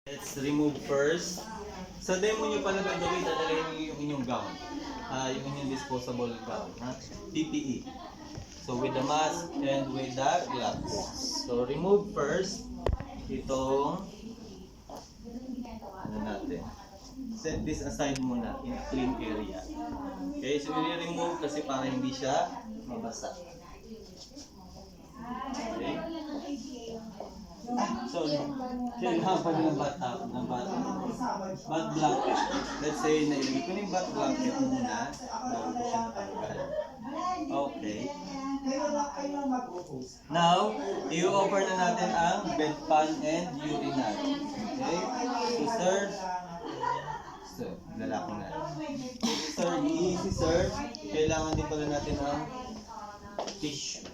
Let's remove first. Sa demo nyo pala gagawin, dadalhin nyo yung inyong gown. Yung inyong disposable gown. PPE. So with the mask and with the gloves. So remove first itong ano natin. Set this aside muna in a clean area. Okay, so i-remove kasi para hindi siya mabasa. Okay. So, kailangan pa ng bata, bat blanket. Let's say, nailagay ko yung bat blanket muna bago ko siya natanggal. Okay. Now, i-offer na natin ang bedpan and urinal. Okay? So, lalaki na. Sir, easy sir. Kailangan din pala natin ang tissue.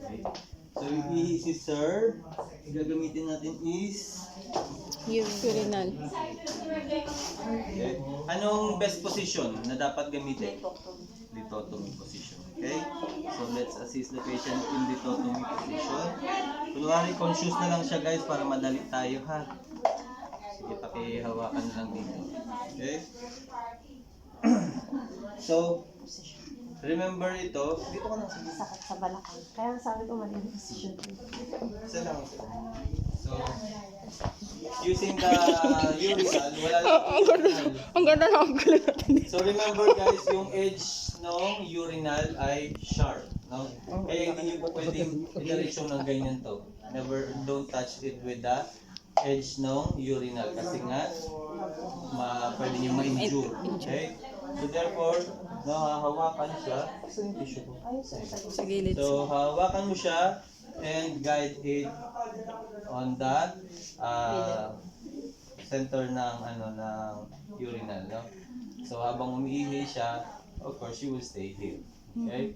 Okay. So, easy sir, gagamitin natin is urinal. Okay. Anong best position na dapat gamitin? Lithotomy position. Okay? So, let's assist the patient in lithotomy position. Kunwari, conscious na lang siya guys para madali tayo ha. Sige, pakihawakan lang dito. Okay? So, remember ito, dito ka lang sa Sakit sa balakang. Kaya sabi ko mali yung position. isa lang ito. So, using the urinal, wala lang. Ang ganda na ang gulo natin. So, remember guys, yung edge ng urinal ay sharp. No? Kaya hindi nyo po pwedeng idireksyon ng ganyan to. Never, don't touch it with the edge ng urinal kasi nga pwede nyo ma-injure. Okay? So therefore, hahawakan siya. Saan yung tissue ko? Sa gilid. So hawakan mo siya and guide it on the center ng ng urinal, no? So habang umiihi siya, of course she will stay here. Okay?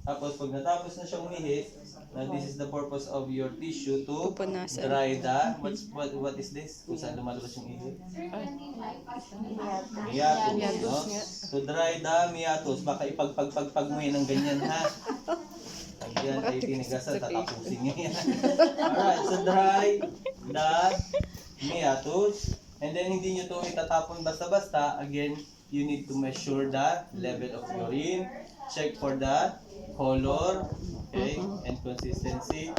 Tapos pag natapos na siya umihi, this is the purpose of your tissue to Pupunasan. dry the what is this? Kung saan lumalabas yung ihi? Meatus, no? To dry the meatus, baka ipagpagpagpag mo yan ng ganyan ha. Yan ay tinigasan, tatapusin niyo yan. Alright, so dry the meatus, and then hindi nyo to itatapon basta-basta. Again, you need to measure the level of urine, check for the color, okay, and consistency,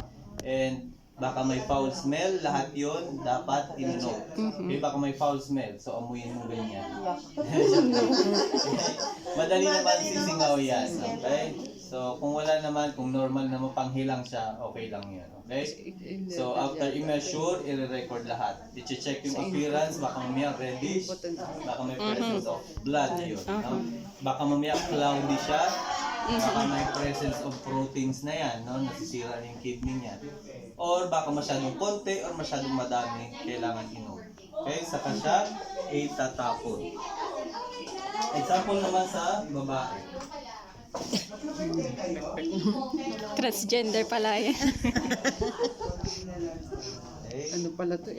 and baka may foul smell, lahat yon dapat i-note. Okay, baka may foul smell, so amuyin mo ganyan. Madali naman sisingaw yan, okay? So kung wala naman, kung normal naman panghilang siya, okay lang yan, okay? So after i-measure, i-record lahat. I-check yung appearance, baka mamaya reddish, baka may presence of blood yun, no? Baka mamaya cloudy siya, baka may presence of proteins na yan, no? Nasisira na yung kidney niya. Or baka masyadong konti or masyadong madami, kailangan inom. Okay, saka siya itatapon. Example naman sa babae. Transgender pala yan. Okay. Ano pala to?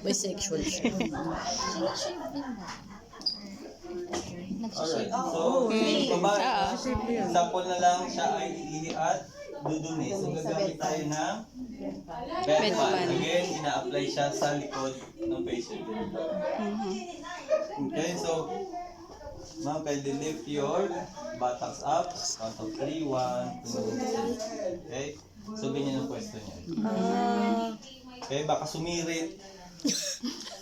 Bisexual siya. Alright, so yung babae, example na lang siya ay iihi at dudumi. So gagamit tayo ng bedpan. Again, ina-apply siya sa likod ng patient. Okay, so ma'am, pwede lift your buttocks up. Count of 3, 1, 2, 3. Okay? So, ganyan ang pwesto niya. Okay, baka sumirit.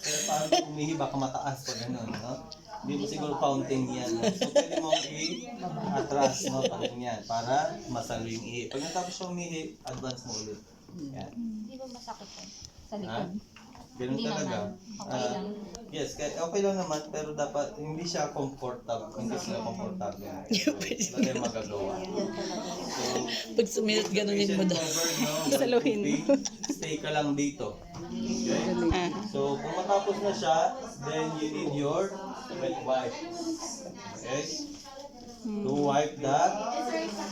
Pero parang umihi, baka mataas pa gano'n, no? Hindi mo siguro fountain yan. No? So, pwede mong i-atras, no? Parang yan, para masalo yung ihi. Pag natapos siya umihi, advance mo ulit. Yan. Hindi ba masakit po? Sa likod? Ganun Hindi talaga. naman. Okay lang. Yes, okay lang naman, pero dapat hindi siya comfortable. Hindi sila comfortable. Wala tayong magagawa. So, Pag suminit, ganunin mo daw. Saluhin mo. Stay ka lang dito. Okay? So, kung matapos na siya, then you need your wet wipe. Okay? To wipe the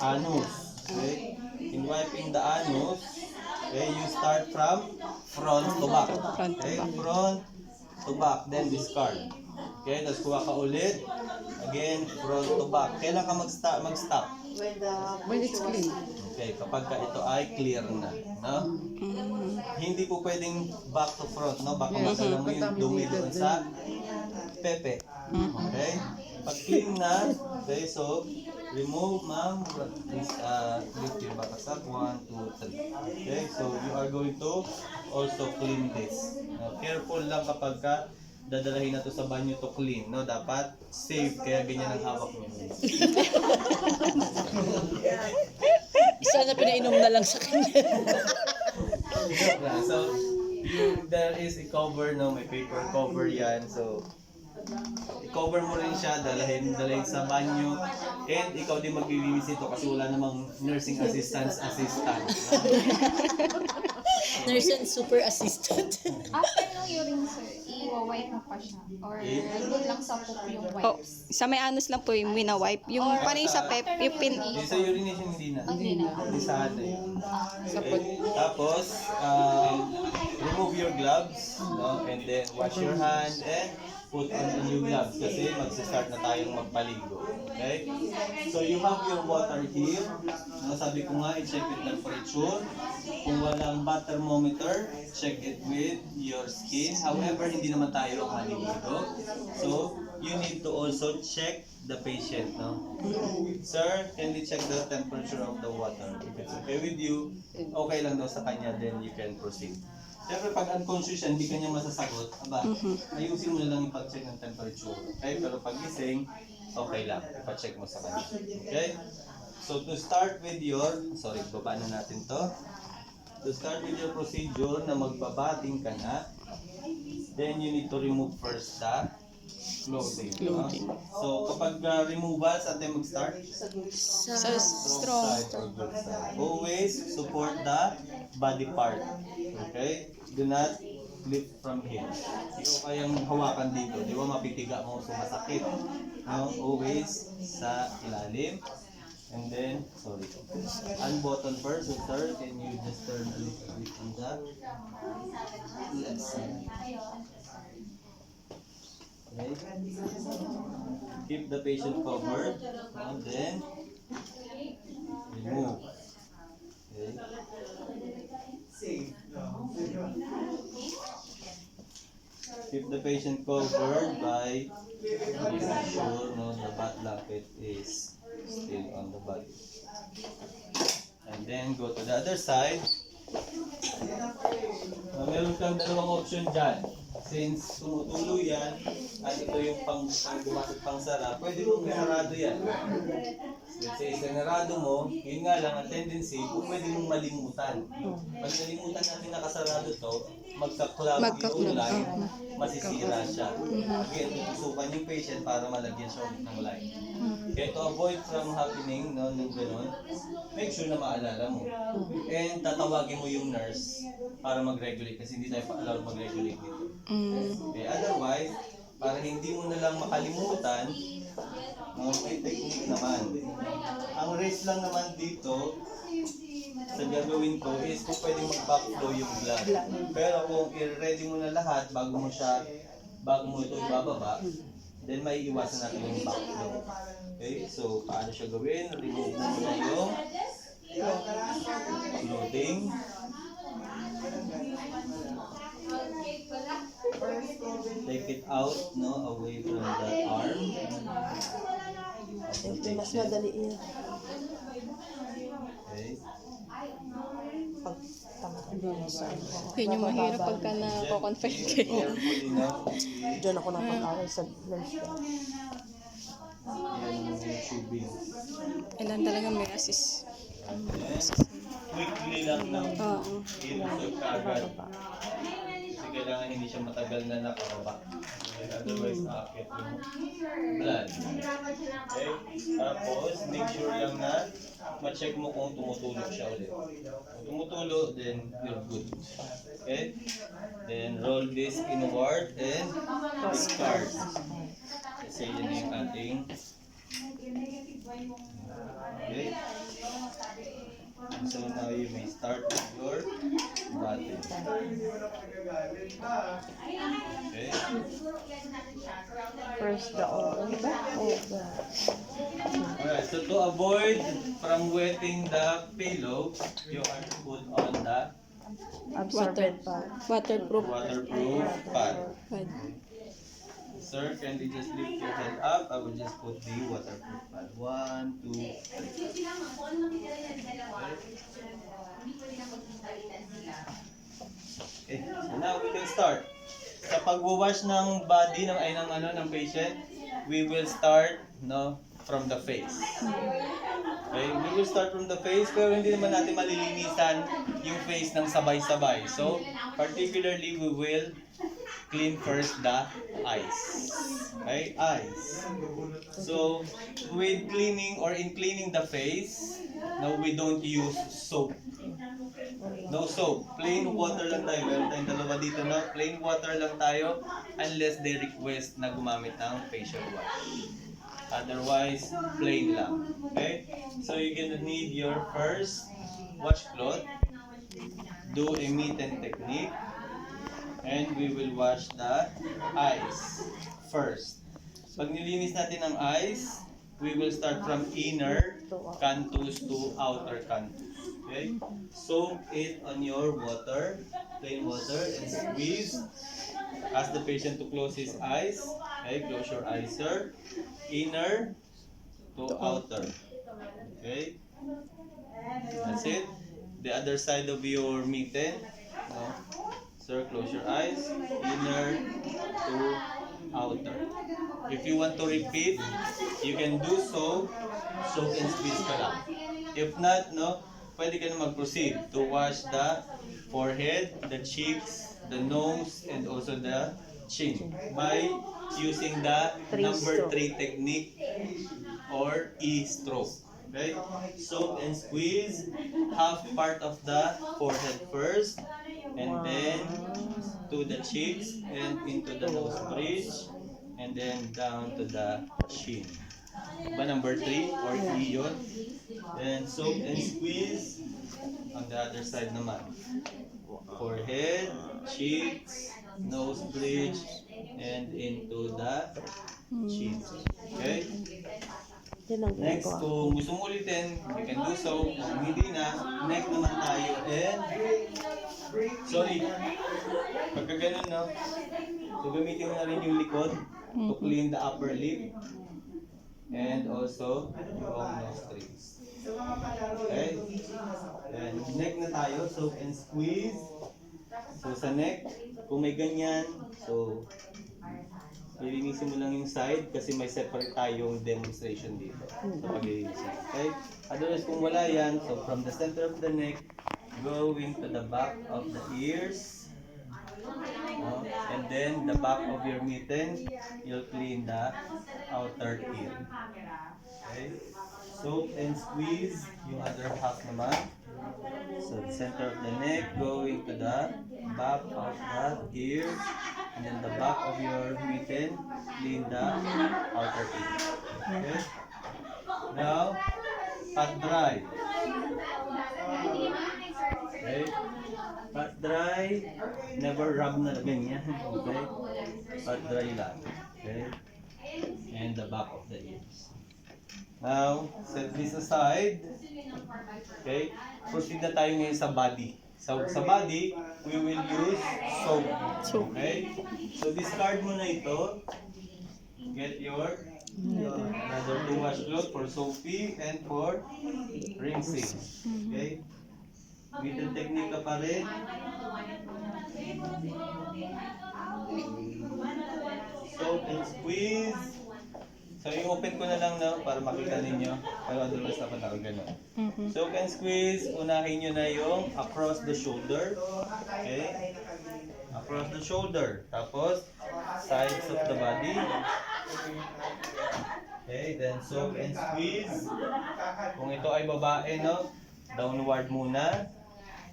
anus. Okay? In wiping the anus, okay, you start from front to back. Okay? Front to back, then discard. Okay, tapos kuha ka ulit. Again, front to back. Kailan ka mag-stop? When it's clean. Okay, kapag ka ito ay clear na, no? Hindi po pwedeng back to front, no? Baka madala mo yung dumi doon sa pepe. Okay? Pag clean na, okay, so remove, ma'am. Please lift your back up. 1, 2, 3. Okay, so you are going to also clean this. Careful lang kapag ka dadalahin na to sa banyo to clean, no? Dapat safe, kaya ganyan ang hawak niyo. Sana pinainom na lang sa kanya. So, there is a cover, no? May paper cover yan. So, i-cover mo rin siya, dalhin sa banyo. And ikaw din maglilinis ito kasi wala namang nursing assistant. Nurse and super assistant. After nung urine, sir, i-wipe mo pa siya. Or doon lang sa poop yung Oh, wipes. sa may anus lang po yung wina-wipe. Yung paano yung sa pep, yung pin... Hindi sa urination, hindi na. Hindi na. Hindi sa ano yun. Okay. Tapos, remove your gloves, no? And then wash your hands and put on the new gloves kasi magsa-start na tayong magpaligo. Okay? So you have your water here. No, sabi ko nga, i-check yung temperature. Kung walang bath thermometer, check it with your skin. However, hindi naman tayo maliligo. So, you need to also check the patient, no? Sir, can you check the temperature of the water? If it's okay with you, okay lang daw sa kanya, then you can proceed. Siyempre, pag unconscious yan, hindi kanya masasagot, aba, ayusin mo na lang yung pag-check ng temperature. Okay? Pero pag gising, okay lang. Ipa-check mo sa kanya. Okay? So, to start with your, sorry, baba na natin to. To start with your procedure na magbabating ka na, then you need to remove first the clothing. No? So, kapag removal, saan tayo mag-start? Sa strong. Side or good side. Always support the body part. Okay? Do not lift from here. Ikaw kayang hawakan dito. Di ba mapitiga mo, sumasakit. No? Always sa ilalim. And then, sorry. Unbutton first. So, sir, can you just turn a little bit on that? Left side. Okay. Keep the patient covered. And then, remove. Okay. Keep the patient covered by making sure the butt blanket is still on the body. And then go to the other side. Meron kang dalawang option dyan. Since tumutulo yan, at ito yung pang sara, pwede mong isarado yan. Let's say, isarado mo, yun nga lang, ang tendency, kung pwede mong malimutan. Pag nalimutan natin nakasarado to, magka-cloud yung light, masisira siya. Again, tutusukan yung patient para malagyan siya ulit ng light. Kaya to avoid from happening, no, nung ganun, make sure na maalala mo. And tatawagin mo yung nurse para mag-regulate kasi hindi tayo pa-allowed mag-regulate dito. Okay, otherwise, para hindi mo na lang makalimutan, may technique naman. Ang risk lang naman dito, sa gagawin ko is kung pwedeng mag-backflow yung blood. Pero kung i-ready mo na lahat bago mo ito ibababa, then may iwasan natin yung backflow. Okay, so paano siya gawin? Remove mo muna yung clothing. Take it out, no, away from the arm. Mas madali yun. Okay. Yun yung mahirap pagka na-confine kayo. Carefully now. Diyan ako napag-aral sa nurse. Yan yung tubing. Kailan talaga may assist. And then, quickly lang na Oo. ilusog ka agad. Kasi kailangan hindi siya matagal na nakababa. Otherwise, nakakit yung blood. Okay? Tapos, make sure lang na ma-check mo kung tumutulo siya ulit. Kung tumutulo, then you're good. Okay? Then, roll this inward and discard. Kasi yun yung ating okay? So now you may start with your body. Okay? First the oil. Alright, so to avoid from wetting the pillow, you are to put on the Absorbent pad. Waterproof. waterproof pad. Pad. Sir, can you just lift your head up? I will just put the waterproof pad. 1, 2, 3. Okay, so now we can start. Sa pagwawash ng body ng patient, we will start from the face. Okay, we will start from the face pero hindi naman natin malilinisan yung face ng sabay-sabay. So, particularly we will clean first the eyes. Okay, eyes. So, with cleaning or in cleaning the face, no, we don't use soap. No soap. Plain water lang tayo. Meron tayong dalawa dito, no? Plain water lang tayo unless they request na gumamit ng facial wash. Otherwise, plain lang. Okay? So, you're gonna need your first washcloth. Do a mitten technique. And we will wash the eyes first. Pag nilinis natin ang eyes, we will start from inner canthus to outer canthus. Okay? Soak it on your water, plain water, and squeeze. Ask the patient to close his eyes. Okay, close your eyes, sir. Inner to outer. Okay? That's it. The other side of your mitten. No? Sir, close your eyes. Inner to outer. If you want to repeat, you can do so. Soak and squeeze ka lang. If not, no, pwede ka na mag-proceed to wash the forehead, the cheeks, the nose, and also the chin by using the number 3 technique or E-stroke. Okay? Soak and squeeze half part of the forehead first, and then to the cheeks and into the nose bridge, and then down to the chin. Ba number 3 or E yun? Then soak and squeeze on the other side naman. Forehead, cheeks, nose bridge, and into the chin. Okay? Yan ang Next, ginagawa. kung gusto mo ulitin, you can do so. Kung hindi na, neck naman tayo. And, sorry, pagka ganun, no? So, gamitin mo na rin yung likod to clean the upper lip and also yung nostrils. Okay? Then, neck na tayo. Soak and squeeze. So, sa neck, kung may ganyan, so, lilinisin mo lang yung side kasi may separate tayong demonstration dito sa paglilinisin. Okay? Otherwise, kung wala yan, so from the center of the neck, going to the back of the ears, and then the back of your mitten, you'll clean the outer ear. Okay? Soak and squeeze yung other half naman. So the center of the neck, going to the back of the ear, and then the back of your mitten, clean the outer ear. Okay? Now, pat dry. Okay? Pat dry, never rub na ganyan. Okay? Pat dry lang. Okay? And the back of the ears. Now, set this aside. Okay? Proceed na tayo ngayon sa body. So, sa body, we will use soap. Okay? So, discard mo na ito. Get your another 2 washcloth for soapy and for rinsing. Okay? Mitten technique ka pa rin. Soap and squeeze. So, yung open ko na lang na para makita ninyo. Pero otherwise dapat ako ganun. Soak and squeeze. Unahin nyo na yung across the shoulder. Okay? Across the shoulder. Tapos, sides of the body. Okay, then soak and squeeze. Kung ito ay babae, no? Downward muna.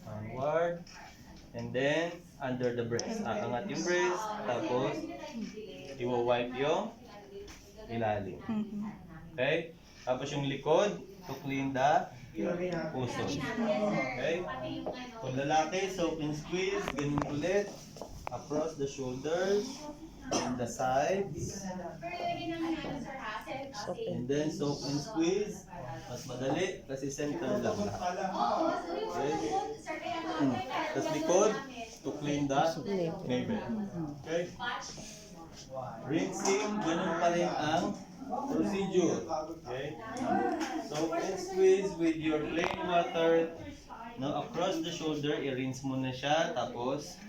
Downward. And then, under the breast. Aangat yung breast. Tapos, iwa-wipe yung ilalim. Okay? Tapos yung likod, to clean the puso. Okay? To lalaki, soak and squeeze, ganun ulit. Across the shoulders, and the sides. And then soak and squeeze. Mas madali kasi center lang lahat. Okay? Tapos likod, to clean the navel. Okay? Rinsing, ganun pa rin ang procedure. Okay? Soak and squeeze with your plain water. Now, across the shoulder, i-rinse mo na siya. Tapos,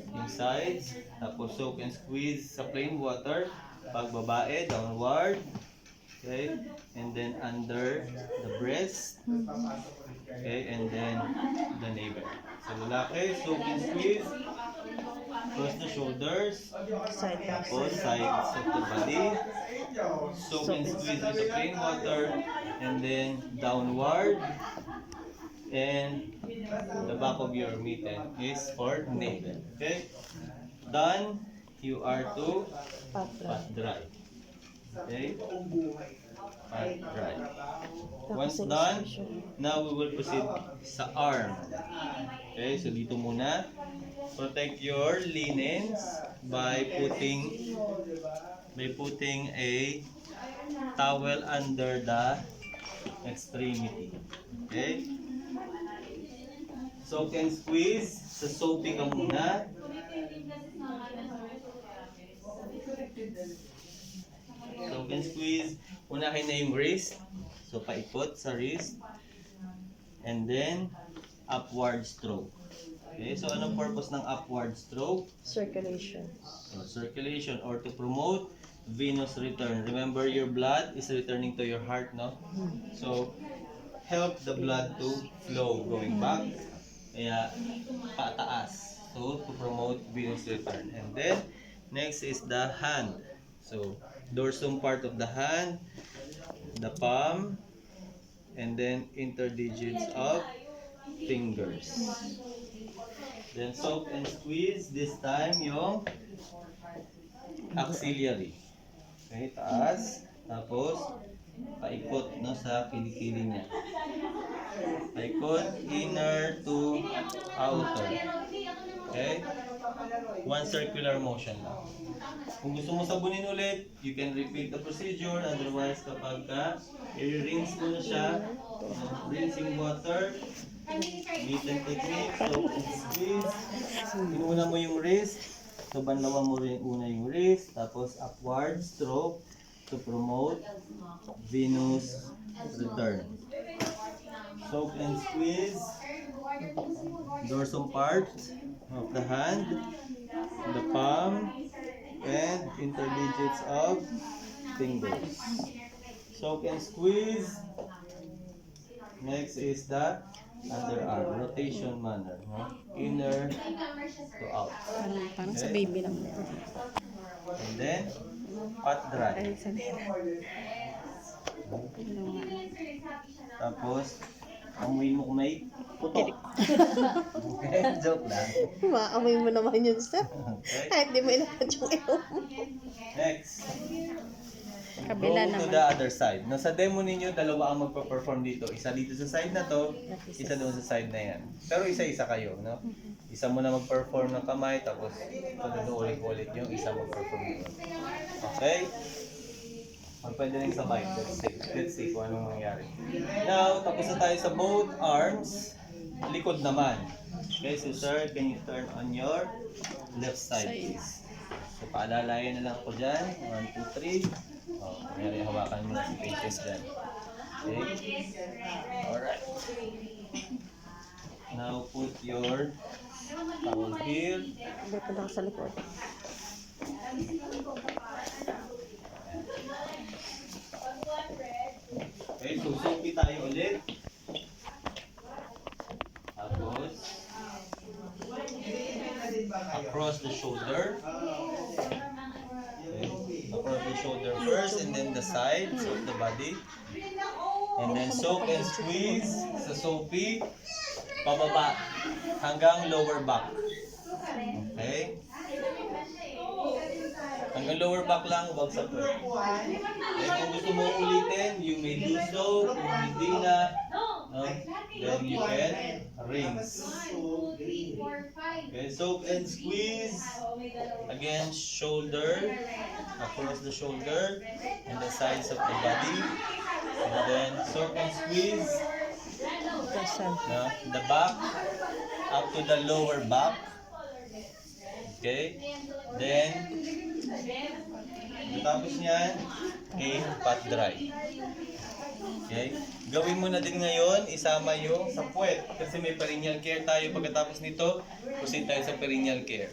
yung sides. Tapos, soak and squeeze sa plain water. Pag babae, downward. Okay? And then, under the breast. Okay? And then, the navel. So, lalaki, soak and squeeze. Across the shoulders. Side by Tapos, side. sides of the body. Soak and squeeze with the plain water. And then, downward. And the back of your mitten is for navel. Okay? Done. You are to Pat pat dry. Okay? Pat dry. Once done, now we will proceed sa arm. Okay? So dito muna. Protect your linens by putting a towel under the extremity. Okay? Soak and squeeze. Sa soapy ka muna. Soak and squeeze. Unahin na yung wrist. So, paikot sa wrist. And then, upward stroke. Okay, so anong purpose ng upward stroke? Circulation. So, circulation or to promote venous return. Remember, your blood is returning to your heart, no? So, help the blood to flow going back. Kaya, pataas. So, to promote venous return. And then, next is the hand. So, dorsum part of the hand, the palm, and then interdigits of fingers. Then, soak and squeeze. This time, yung axillary. Okay, taas. Tapos, paikot no, sa kilikili niya. Paikot, inner to outer. Okay? One circular motion lang. Kung gusto mo sabunin ulit, you can repeat the procedure. Otherwise, kapag i-rinse mo na siya, rinsing water, mitten technique, soak and squeeze. Inuna mo yung wrist. So, banlawan mo rin una yung wrist. Tapos, upward stroke to promote venous return. Soak and squeeze. Dorsum part of the hand, the palm, and interdigits of fingers. Soak and squeeze. Next is the underarm, rotation manner, no? Inner to out. Parang sa baby lang. And then, pat dry. Ay, sa Tapos, amuin mo kung may putok. Okay, joke lang. Maamoy mo naman yun, sir. Okay. Kahit di mo inapat yung ilong. Next. Kabila Go to naman. the other side. No, sa demo ninyo, dalawa ang magpa-perform dito. Isa dito sa side na to, isa doon sa side na yan. Pero isa-isa kayo, no? Isa mo na mag-perform ng kamay, tapos ulit-ulit yung isa mag-perform doon. Okay? Pwede rin sabay. Let's see kung anong mangyari. Now, tapos na tayo sa both arms. Likod naman. Okay, so sir, can you turn on your left side, please? So, paalalayan na lang ako dyan. 1, 2, 3. Oh, mayroon hawakan mo na si patient dyan. Okay? Alright. Now, put your towel here. Hindi pa lang sa likod. Okay, so soapy tayo ulit. Tapos, across the shoulder. Okay, across the shoulder first and then the sides of the body. And then soak and squeeze sa soapy, pababa hanggang lower back. Okay? Hanggang lower back lang, wag sa puwet. Okay, kung gusto mo ulitin, you may do so. Kung hindi na, No? Then you can rinse. Okay, soak and squeeze. Again, shoulder, across the shoulder, and the sides of the body. And then soak and squeeze. No? The back, up to the lower back. Okay? Then, tapos niyan, okay, pat dry. Okay? Gawin mo na din ngayon, isama yung sa puwet. Kasi may perineal care tayo pagkatapos nito, proceed tayo sa perineal care.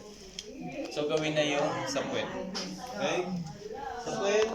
So, gawin na yung sa puwet. Okay? Sa puwet,